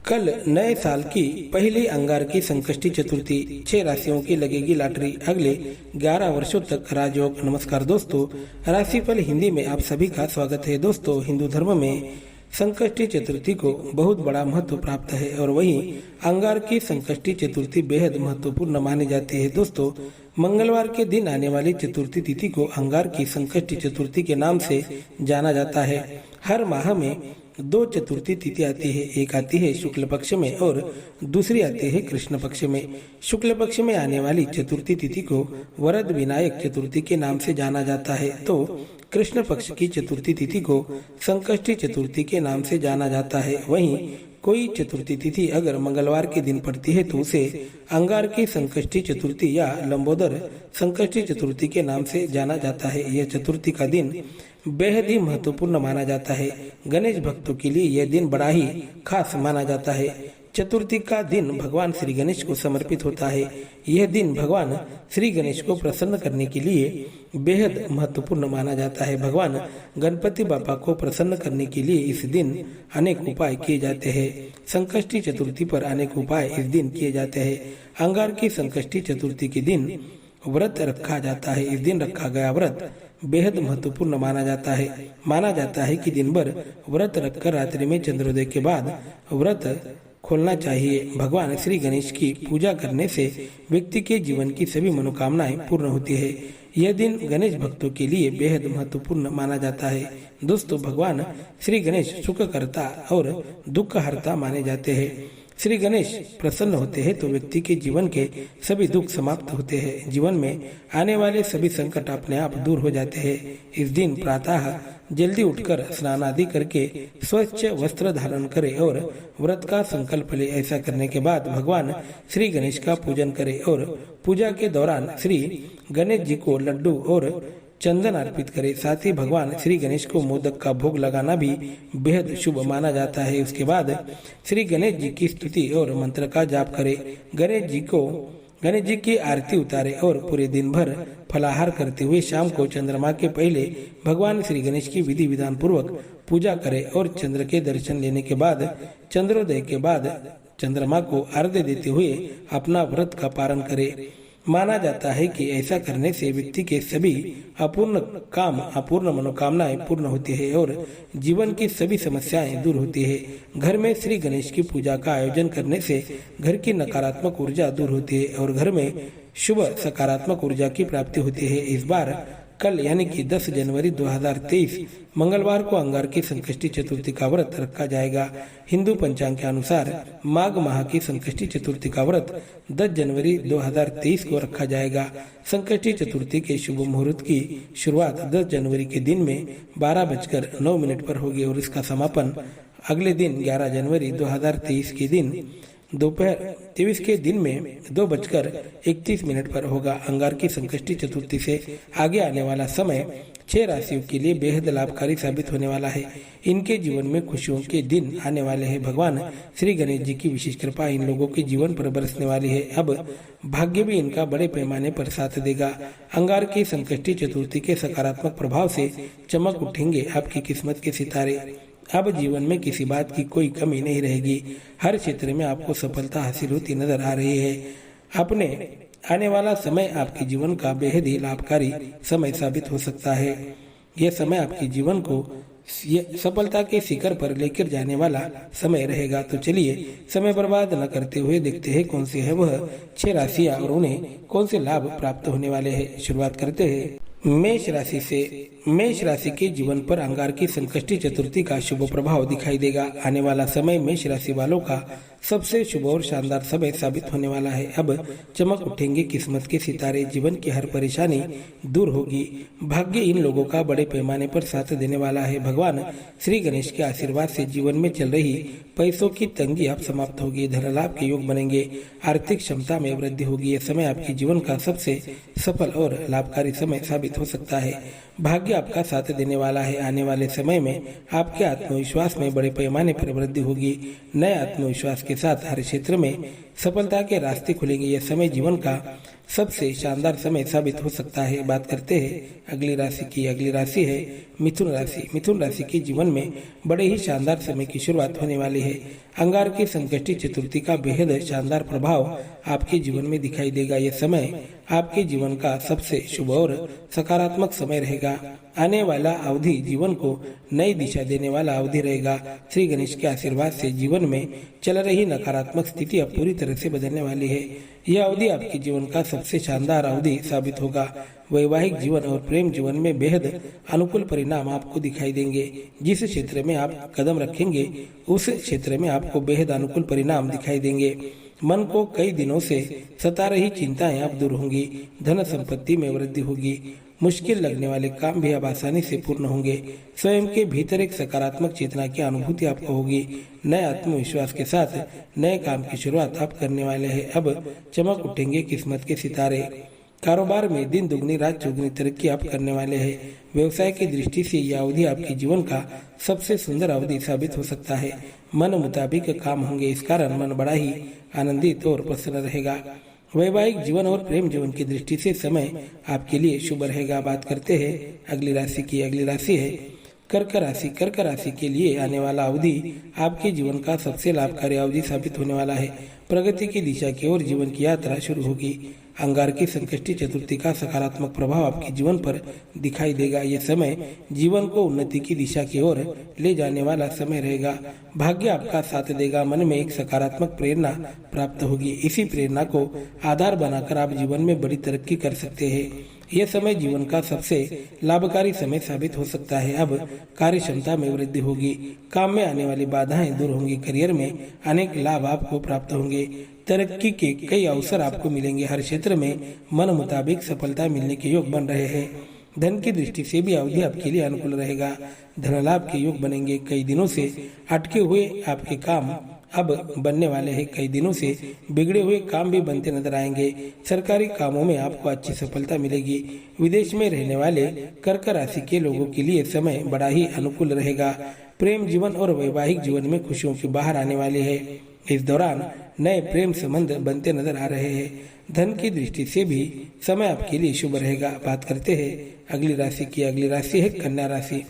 कल नए साल की पहली अंगार की संकष्टी चतुर्थी। 6 राशियों की लगेगी लॉटरी अगले 11 वर्षों तक राजयोग। नमस्कार दोस्तों, राशिफल हिंदी में आप सभी का स्वागत है। दोस्तों, हिंदू धर्म में संकष्टी चतुर्थी को बहुत बड़ा महत्व प्राप्त है और वहीं अंगार की संकष्टी चतुर्थी बेहद महत्वपूर्ण मानी जाती है। दोस्तों, मंगलवार के दिन आने वाली चतुर्थी तिथि को अंगार की संकष्टी चतुर्थी के नाम से जाना जाता है। हर माह में 2 चतुर्थी तिथि आती है, एक आती है शुक्ल पक्ष में और दूसरी आती है कृष्ण पक्ष में। शुक्ल पक्ष में आने वाली चतुर्थी तिथि को वरद विनायक चतुर्थी के नाम से जाना जाता है, तो कृष्ण पक्ष की चतुर्थी तिथि को संकष्टी चतुर्थी के नाम से जाना जाता है। वहीं कोई चतुर्थी तिथि अगर मंगलवार के दिन पड़ती है तो उसे अंगार की संकष्टी चतुर्थी या लंबोदर संकष्टी चतुर्थी के नाम से जाना जाता है। यह चतुर्थी का दिन बेहद ही महत्वपूर्ण माना जाता है। गणेश भक्तों के लिए यह दिन बड़ा ही खास माना जाता है। चतुर्थी का दिन भगवान श्री गणेश को समर्पित होता है। यह दिन भगवान श्री गणेश को प्रसन्न करने के लिए बेहद महत्वपूर्ण माना जाता है। भगवान गणपति बापा को प्रसन्न करने के लिए इस दिन अनेक उपाय किए जाते हैं। संकष्टी चतुर्थी पर अनेक उपाय इस दिन किए जाते हैं। अंगार की संकष्टी चतुर्थी के दिन व्रत रखा जाता है। इस दिन रखा गया व्रत बेहद महत्वपूर्ण माना जाता है। माना जाता है कि दिन भर व्रत रखकर रात्रि में चंद्रोदय के बाद व्रत खोलना चाहिए। भगवान श्री गणेश की पूजा करने से व्यक्ति के जीवन की सभी मनोकामनाएं पूर्ण होती है। यह दिन गणेश भक्तों के लिए बेहद महत्वपूर्ण माना जाता है। दोस्तों, भगवान श्री गणेश सुखकर्ता और दुखहर्ता माने जाते हैं। श्री गणेश प्रसन्न होते हैं तो व्यक्ति के जीवन के सभी दुख समाप्त होते हैं। जीवन में आने वाले सभी संकट अपने आप दूर हो जाते हैं। इस दिन प्रातः जल्दी उठकर स्नान आदि करके स्वच्छ वस्त्र धारण करें और व्रत का संकल्प ले। ऐसा करने के बाद भगवान श्री गणेश का पूजन करें और पूजा के दौरान श्री गणेश जी को लड्डू और चंदन अर्पित करे। साथ ही भगवान श्री गणेश को मोदक का भोग लगाना भी बेहद शुभ माना जाता है। उसके बाद श्री गणेश जी की स्तुति और मंत्र का जाप करे। गणेश जी की आरती उतारे और पूरे दिन भर फलाहार करते हुए शाम को चंद्रमा के पहले भगवान श्री गणेश की विधि विधान पूर्वक पूजा करे और चंद्र के दर्शन लेने के बाद चंद्रोदय के बाद चंद्रमा को अर्घ्य देते हुए अपना व्रत का पारण करे। माना जाता है कि ऐसा करने से व्यक्ति के सभी अपूर्ण मनोकामनाएं पूर्ण होती है और जीवन की सभी समस्याएं दूर होती है। घर में श्री गणेश की पूजा का आयोजन करने से घर की नकारात्मक ऊर्जा दूर होती है और घर में शुभ सकारात्मक ऊर्जा की प्राप्ति होती है। इस बार कल यानी कि 10 जनवरी 2023 मंगलवार को अंगार की संकष्टी चतुर्थी का व्रत रखा जाएगा। हिंदू पंचांग के अनुसार माघ माह की संकष्टी चतुर्थी का व्रत 10 जनवरी 2023 को रखा जाएगा। संकष्टी चतुर्थी के शुभ मुहूर्त की शुरुआत 10 जनवरी के दिन में 12:09 पर होगी और इसका समापन अगले दिन 11 जनवरी 2023 के दिन दोपहर 23 के दिन में 2:31 पर होगा। अंगार की संकष्टी चतुर्थी से आगे आने वाला समय 6 राशियों के लिए बेहद लाभकारी साबित होने वाला है। इनके जीवन में खुशियों के दिन आने वाले हैं। भगवान श्री गणेश जी की विशेष कृपा इन लोगों के जीवन पर बरसने वाली है। अब भाग्य भी इनका बड़े पैमाने पर साथ देगा। अंगार की संकष्टी चतुर्थी के सकारात्मक प्रभाव से चमक उठेंगे आपकी किस्मत के सितारे। अब जीवन में किसी बात की कोई कमी नहीं रहेगी। हर क्षेत्र में आपको सफलता हासिल होती नजर आ रही है। अपने आने वाला समय आपके जीवन का बेहद ही लाभकारी समय साबित हो सकता है। यह समय आपके जीवन को सफलता के शिखर पर लेकर जाने वाला समय रहेगा। तो चलिए समय बर्बाद न करते हुए देखते हैं कौन सी है वह 6 राशियां और उन्हें कौन से लाभ प्राप्त होने वाले हैं। शुरुआत करते हैं मेष राशि से। मेष राशि के जीवन पर अंगार की संकष्टी चतुर्थी का शुभ प्रभाव दिखाई देगा। आने वाला समय मेष राशि वालों का सबसे शुभ और शानदार समय साबित होने वाला है। अब चमक उठेंगे किस्मत के सितारे। जीवन की हर परेशानी दूर होगी। भाग्य इन लोगों का बड़े पैमाने पर साथ देने वाला है। भगवान श्री गणेश के आशीर्वाद से जीवन में चल रही पैसों की तंगी अब समाप्त होगी। धन लाभ के योग बनेंगे। आर्थिक क्षमता में वृद्धि होगी। यह समय आपके जीवन का सबसे सफल और लाभकारी समय साबित हो सकता है। भाग्य आपका साथ देने वाला है। आने वाले समय में आपके आत्मविश्वास में बड़े पैमाने पर वृद्धि होगी। नए आत्मविश्वास के साथ हर क्षेत्र में सफलता के रास्ते खुलेंगे। यह समय जीवन का सबसे शानदार समय साबित हो सकता है। बात करते हैं अगली राशि की। अगली राशि है मिथुन राशि। मिथुन राशि के जीवन में बड़े ही शानदार समय की शुरुआत होने वाली है। अंगार की संकष्टी चतुर्थी का बेहद शानदार प्रभाव आपके जीवन में दिखाई देगा। यह समय आपके जीवन का सबसे शुभ और सकारात्मक समय रहेगा। आने वाला अवधि जीवन को नई दिशा देने वाला अवधि रहेगा। श्री गणेश के आशीर्वाद से जीवन में चल रही नकारात्मक स्थिति अब पूरी तरह से बदलने वाली है। यह अवधि आपके जीवन का सबसे शानदार अवधि साबित होगा। वैवाहिक जीवन और प्रेम जीवन में बेहद अनुकूल परिणाम आपको दिखाई देंगे। जिस क्षेत्र में आप कदम रखेंगे उस क्षेत्र में आपको बेहद अनुकूल परिणाम दिखाई देंगे। मन को कई दिनों से सता रही चिंताएं अब दूर होंगी। धन संपत्ति में वृद्धि होगी। मुश्किल लगने वाले काम भी अब आसानी से पूर्ण होंगे। स्वयं के भीतर एक सकारात्मक चेतना की अनुभूति आपको होगी। नए आत्मविश्वास के साथ नए काम की शुरुआत आप करने वाले हैं। अब चमक उठेंगे किस्मत के सितारे। कारोबार में दिन दुगनी रात चौगुनी तरक्की आप करने वाले हैं। व्यवसाय की दृष्टि से यह अवधि आपके जीवन का सबसे सुंदर अवधि साबित हो सकता है। मन मुताबिक काम होंगे। इस कारण मन बड़ा ही आनंदित और प्रसन्न रहेगा। वैवाहिक जीवन और प्रेम जीवन की दृष्टि से समय आपके लिए शुभ रहेगा। बात करते हैं अगली राशि की। अगली राशि है कर्क राशि। कर्क राशि के लिए आने वाला अवधि आपके जीवन का सबसे लाभकारी अवधि साबित होने वाला है। प्रगति की दिशा की ओर जीवन की यात्रा शुरू होगी। अंगार की संकष्टी चतुर्थी का सकारात्मक प्रभाव आपके जीवन पर दिखाई देगा। यह समय जीवन को उन्नति की दिशा की ओर ले जाने वाला समय रहेगा। भाग्य आपका साथ देगा। मन में एक सकारात्मक प्रेरणा प्राप्त होगी। इसी प्रेरणा को आधार बनाकर आप जीवन में बड़ी तरक्की कर सकते हैं। यह समय जीवन का सबसे लाभकारी समय साबित हो सकता है। अब कार्य क्षमता में वृद्धि होगी। काम में आने वाली बाधाएं दूर होंगी। करियर में अनेक लाभ आपको प्राप्त होंगे। तरक्की के कई अवसर आपको मिलेंगे। हर क्षेत्र में मन मुताबिक सफलता मिलने के योग बन रहे हैं। धन की दृष्टि से भी अवधि आपके लिए अनुकूल रहेगा। धन लाभ के योग बनेंगे। कई दिनों से अटके हुए आपके काम अब बनने वाले हैं। कई दिनों से बिगड़े हुए काम भी बनते नजर आएंगे। सरकारी कामों में आपको अच्छी सफलता मिलेगी। विदेश में रहने वाले कर्क राशि के लोगों के लिए समय बड़ा ही अनुकूल रहेगा। प्रेम जीवन और वैवाहिक जीवन में खुशियों की बाहर आने वाली है। इस दौरान नए प्रेम संबंध बनते नजर आ रहे हैं। धन की दृष्टि से भी समय आपके लिए शुभ रहेगा। बात करते हैं अगली राशि की। अगली राशि है कन्या राशि।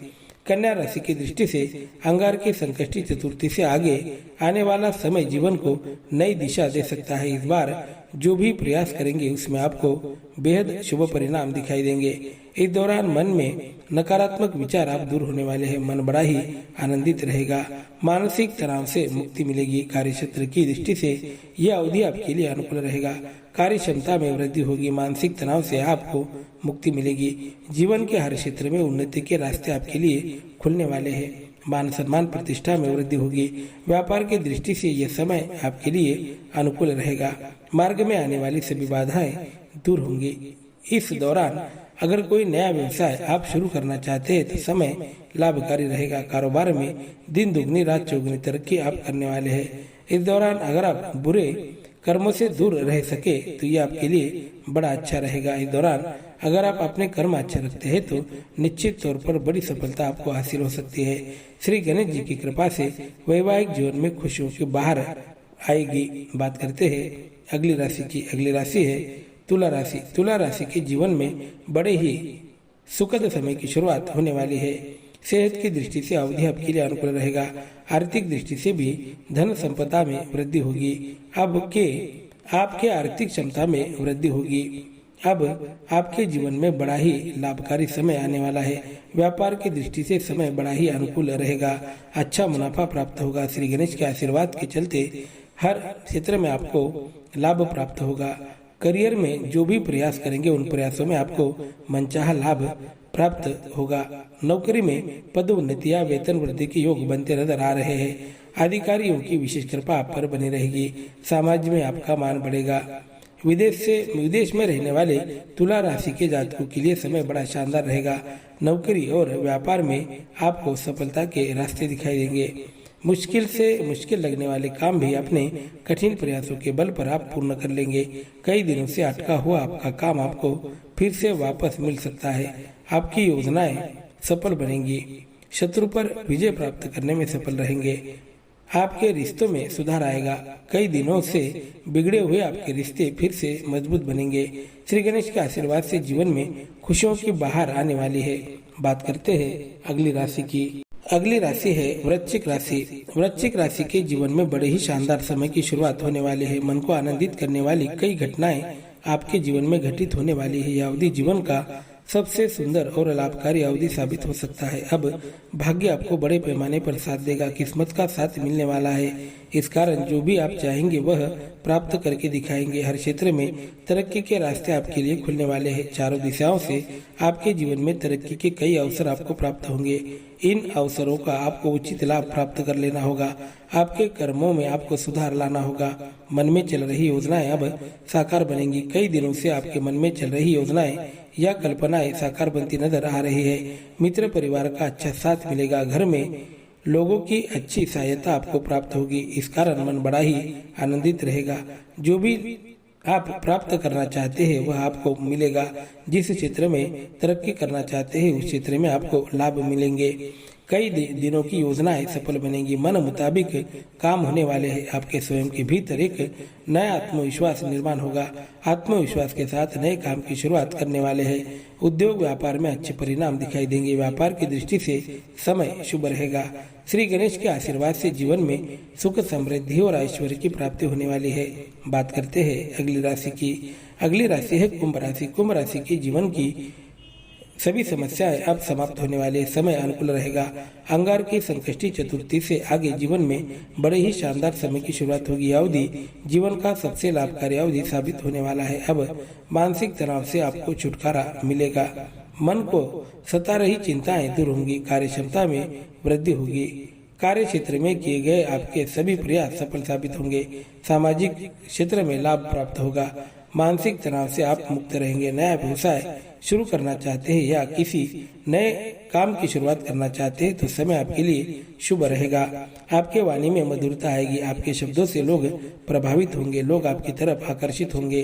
कन्या राशि की दृष्टि से अंगार की संकष्टी चतुर्थी से आगे आने वाला समय जीवन को नई दिशा दे सकता है। इस बार जो भी प्रयास करेंगे उसमें आपको बेहद शुभ परिणाम दिखाई देंगे। इस दौरान मन में नकारात्मक विचार आप दूर होने वाले हैं। मन बड़ा ही आनंदित रहेगा। मानसिक तनाव से मुक्ति मिलेगी। कार्य क्षेत्र की दृष्टि से यह अवधि आपके लिए अनुकूल रहेगा। कार्य क्षमता में वृद्धि होगी। मानसिक तनाव से आपको मुक्ति मिलेगी। जीवन के हर क्षेत्र में उन्नति के रास्ते आपके लिए खुलने वाले हैं। मान सम्मान प्रतिष्ठा में वृद्धि होगी। व्यापार की दृष्टि से यह समय आपके लिए अनुकूल रहेगा। मार्ग में आने वाली सभी बाधाएं दूर होंगी। इस दौरान अगर कोई नया व्यवसाय आप शुरू करना चाहते हैं तो समय लाभकारी रहेगा। कारोबार में दिन दुगनी रात चौगुनी तरक्की आप करने वाले हैं। इस दौरान अगर आप बुरे कर्मों से दूर रह सके तो ये आपके लिए बड़ा अच्छा रहेगा। इस दौरान अगर आप अपने कर्म अच्छे रखते हैं तो निश्चित तौर पर बड़ी सफलता आपको हासिल हो सकती है। श्री गणेश जी की कृपा से वैवाहिक जीवन में खुशियों की बाहर आएगी। बात करते हैं अगली राशि की। अगली राशि है तुला राशि। तुला राशि के जीवन में बड़े ही सुखद समय की शुरुआत होने वाली है। सेहत की दृष्टि से अवधि आपके लिए अनुकूल रहेगा। आर्थिक दृष्टि से भी धन संपदा में वृद्धि होगी। आपके आर्थिक क्षमता में वृद्धि होगी। अब आपके जीवन में बड़ा ही लाभकारी समय आने वाला है। व्यापार की दृष्टि से समय बड़ा ही अनुकूल रहेगा। अच्छा मुनाफा प्राप्त होगा। श्री गणेश के आशीर्वाद के चलते हर क्षेत्र में आपको लाभ प्राप्त होगा। करियर में जो भी प्रयास करेंगे उन प्रयासों में आपको मनचाहा लाभ प्राप्त होगा। नौकरी में पदोन्नति या वेतन वृद्धि के योग बनते नजर आ रहे हैं। अधिकारियों की विशेष कृपा आप पर बनी रहेगी। समाज में आपका मान बढ़ेगा। विदेश में रहने वाले तुला राशि के जातकों के लिए समय बड़ा शानदार रहेगा। नौकरी और व्यापार में आपको सफलता के रास्ते दिखाई देंगे। मुश्किल से मुश्किल लगने वाले काम भी अपने कठिन प्रयासों के बल पर आप पूर्ण कर लेंगे। कई दिनों से अटका हुआ आपका काम आपको फिर से वापस मिल सकता है। आपकी योजनाएं सफल बनेंगी। शत्रु पर विजय प्राप्त करने में सफल रहेंगे। आपके रिश्तों में सुधार आएगा। कई दिनों से बिगड़े हुए आपके रिश्ते फिर से मजबूत बनेंगे। श्री गणेश के आशीर्वाद से जीवन में खुशियों की बहार आने वाली है। बात करते हैं अगली राशि की। अगली राशि है वृश्चिक राशि। वृश्चिक राशि के जीवन में बड़े ही शानदार समय की शुरुआत होने वाली है। मन को आनंदित करने वाली कई घटनाएं आपके जीवन में घटित होने वाली है। यह अवधि जीवन का सबसे सुंदर और लाभकारी अवधि साबित हो सकता है। अब भाग्य आपको बड़े पैमाने पर साथ देगा। किस्मत का साथ मिलने वाला है। इस कारण जो भी आप चाहेंगे वह प्राप्त करके दिखाएंगे। हर क्षेत्र में तरक्की के रास्ते आपके लिए खुलने वाले हैं। चारों दिशाओं से आपके जीवन में तरक्की के कई अवसर आपको प्राप्त होंगे। इन अवसरों का आपको उचित लाभ प्राप्त कर लेना होगा। आपके कर्मों में आपको सुधार लाना होगा। मन में चल रही योजनाएं अब साकार बनेंगी। कई दिनों से आपके मन में चल रही योजनाएं या कल्पनाएं साकार बनती नजर आ रही है। मित्र परिवार का अच्छा साथ मिलेगा। घर में लोगों की अच्छी सहायता आपको प्राप्त होगी। इस कारण मन बड़ा ही आनंदित रहेगा। जो भी आप प्राप्त करना चाहते हैं वह आपको मिलेगा। जिस क्षेत्र में तरक्की करना चाहते हैं उस क्षेत्र में आपको लाभ मिलेंगे। कई दिनों की योजनाएं सफल बनेंगी। मन मुताबिक काम होने वाले हैं। आपके स्वयं के भीतर एक नया आत्मविश्वास निर्माण होगा। आत्मविश्वास के साथ नए काम की शुरुआत करने वाले हैं। उद्योग व्यापार में अच्छे परिणाम दिखाई देंगे। व्यापार की दृष्टि से समय शुभ रहेगा। श्री गणेश के आशीर्वाद से जीवन में सुख, समृद्धि और ऐश्वर्य की प्राप्ति होने वाली है। बात करते हैं अगली राशि की। अगली राशि है कुंभ राशि। कुंभ राशि के जीवन की सभी समस्याएं अब समाप्त होने वाले। समय अनुकूल रहेगा। अंगार की संकष्टी चतुर्थी से आगे जीवन में बड़े ही शानदार समय की शुरुआत होगी। अवधि जीवन का सबसे लाभकारी अवधि साबित होने वाला है। अब मानसिक तनाव से आपको छुटकारा मिलेगा। मन को सता रही चिंताएं दूर होंगी। कार्य क्षमता में वृद्धि होगी। कार्य क्षेत्र में किए गए आपके सभी प्रयास सफल साबित होंगे। सामाजिक क्षेत्र में लाभ प्राप्त होगा। मानसिक तनाव से आप मुक्त रहेंगे। नया व्यवसाय शुरू करना चाहते हैं या किसी नए काम की शुरुआत करना चाहते हैं तो समय आपके लिए शुभ रहेगा। आपके वाणी में मधुरता आएगी। आपके शब्दों से लोग प्रभावित होंगे। लोग आपकी तरफ आकर्षित होंगे।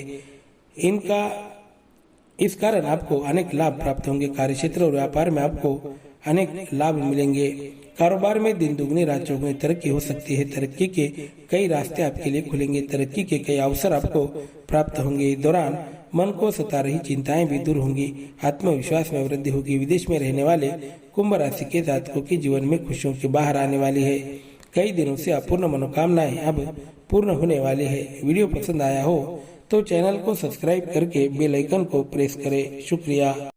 इस कारण आपको अनेक लाभ प्राप्त होंगे। कार्यक्षेत्र और व्यापार में आपको अनेक लाभ मिलेंगे। कारोबार में दिन दुगनी रात चौगुनी तरक्की हो सकती है। तरक्की के कई रास्ते आपके लिए खुलेंगे। तरक्की के कई अवसर आपको प्राप्त होंगे। इस दौरान मन को सता रही चिंताएं भी दूर होंगी। आत्मविश्वास में वृद्धि होगी। विदेश में रहने वाले कुंभ राशि के जातकों के जीवन में खुशियों की बहार आने वाली है। कई दिनों से अपूर्ण मनोकामनाएं अब पूर्ण होने वाली है। वीडियो पसंद आया हो तो चैनल को सब्सक्राइब करके बेल आइकन को प्रेस करें। शुक्रिया।